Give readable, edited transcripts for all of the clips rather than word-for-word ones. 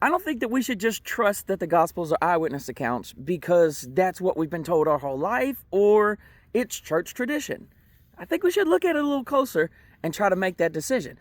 I don't think that we should just trust that the Gospels are eyewitness accounts because that's what we've been told our whole life or it's church tradition. I think we should look at it a little closer and try to make that decision.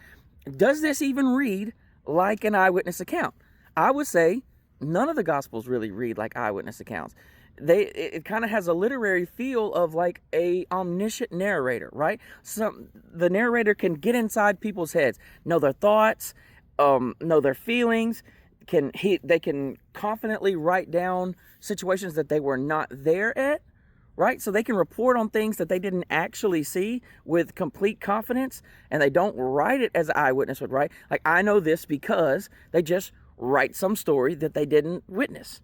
Does this even read like an eyewitness account? I would say none of the Gospels really read like eyewitness accounts. It kind of has a literary feel of like a omniscient narrator, right? The narrator can get inside people's heads, know their thoughts, know their feelings. They can confidently write down situations that they were not there at, right? So they can report on things that they didn't actually see with complete confidence, and they don't write it as an eyewitness would write. Like, I know this because they just write some story that they didn't witness.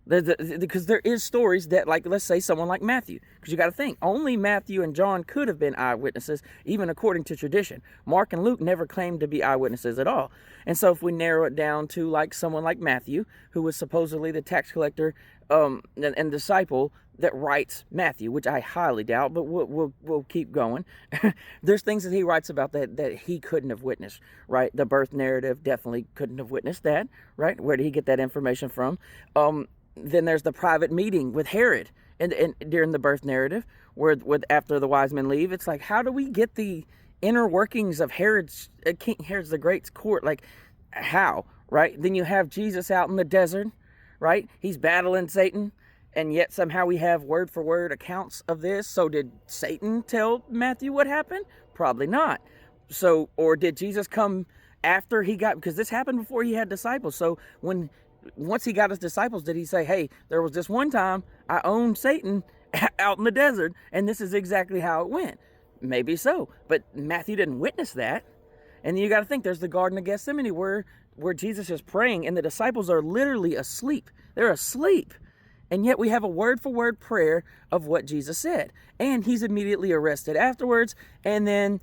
Because there is stories that, like, let's say someone like Matthew, because you got to think, only Matthew and John could have been eyewitnesses, even according to tradition. Mark and Luke never claimed to be eyewitnesses at all. And so if we narrow it down to like someone like Matthew, who was supposedly the tax collector and disciple that writes Matthew, which I highly doubt, but we'll keep going. There's things that he writes about that he couldn't have witnessed, right? The birth narrative definitely couldn't have witnessed that, right? Where did he get that information from? Then there's the private meeting with Herod and during the birth narrative, where after the wise men leave, it's like, how do we get the inner workings of King Herod's the Great's court? Like, how, right? Then you have Jesus out in the desert, right? He's battling Satan, and yet somehow we have word for word accounts of this. So did Satan tell Matthew what happened? Probably not. So, or did Jesus come after he got, because this happened before he had disciples. So once he got his disciples, did he say, hey, there was this one time I owned Satan out in the desert, and this is exactly how it went? Maybe so, but Matthew didn't witness that. And you got to think, there's the Garden of Gethsemane where Jesus is praying, and the disciples are literally asleep. They're asleep. And yet we have a word-for-word prayer of what Jesus said. And he's immediately arrested afterwards, and then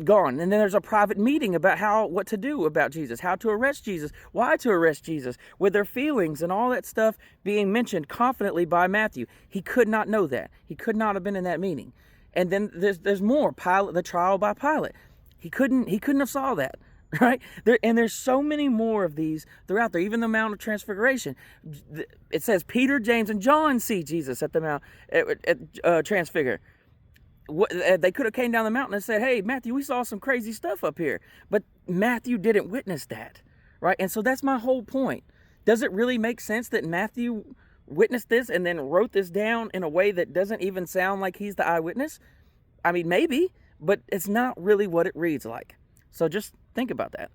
gone. And then there's a private meeting about what to do about Jesus, how to arrest Jesus, why to arrest Jesus, with their feelings and all that stuff being mentioned confidently by Matthew. He could not know that. He could not have been in that meeting. And then there's more. Pilate, the trial by Pilate. He couldn't have saw that, right? There's so many more of these throughout there. Even the Mount of Transfiguration. It says Peter, James, and John see Jesus at the Mount Transfigure. They could have came down the mountain and said, hey, Matthew, we saw some crazy stuff up here. But Matthew didn't witness that, right? And so that's my whole point. Does it really make sense that Matthew witnessed this and then wrote this down in a way that doesn't even sound like he's the eyewitness? I mean, maybe, but it's not really what it reads like. So just think about that.